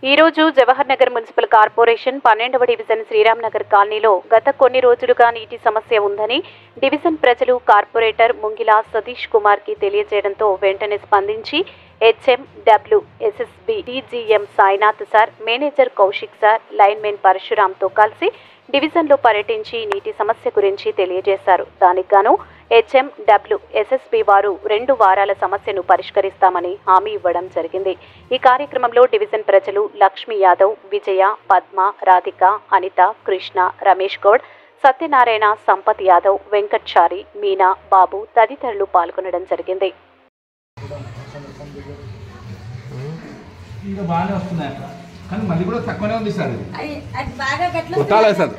ఈ రోజు Jawahar Nagar municipal corporation 12వ డివిజన్ శ్రీరామ్ నగర్ కాలనీలో గత కొన్ని రోజులుగా నీటి సమస్య ఉందని డివిజన్ ప్రజలు కార్పొరేటర్ ముంగిలా సతీష్ కుమార్ కి తెలియజేయడంతో వెంటనే స్పందించి HMWSSB DGM Sainath sir, manager Kaushik sir, linemen పరశురామ్తో కలిసి డివిజన్లో పర్యటించి నీటి సమస్య గురించి తెలియజేశారు. దానికి గాను HMWSSB వారు 2 వారాల సమస్యను పరిష్కరిస్తామని హామీ ఇవ్వడం జరిగింది. ఈ కార్యక్రమంలో డివిజన్ ప్రజలు లక్ష్మీ యాదవ్, విజయ, పద్మ, రాధిక, అనిత, కృష్ణ, రమేష్ గౌడ్, సత్యనారాయణ, సంపత్ యాదవ్, వెంకట్చారి, మీనా, బాబు తదితరులు పాల్గొనడం జరిగింది. ఇంకా బాగానే వస్తున్నాయి అక్కడ, కానీ మళ్ళీ కూడా తక్కువనే ఉంది సార్. కొట్టాలి సార్.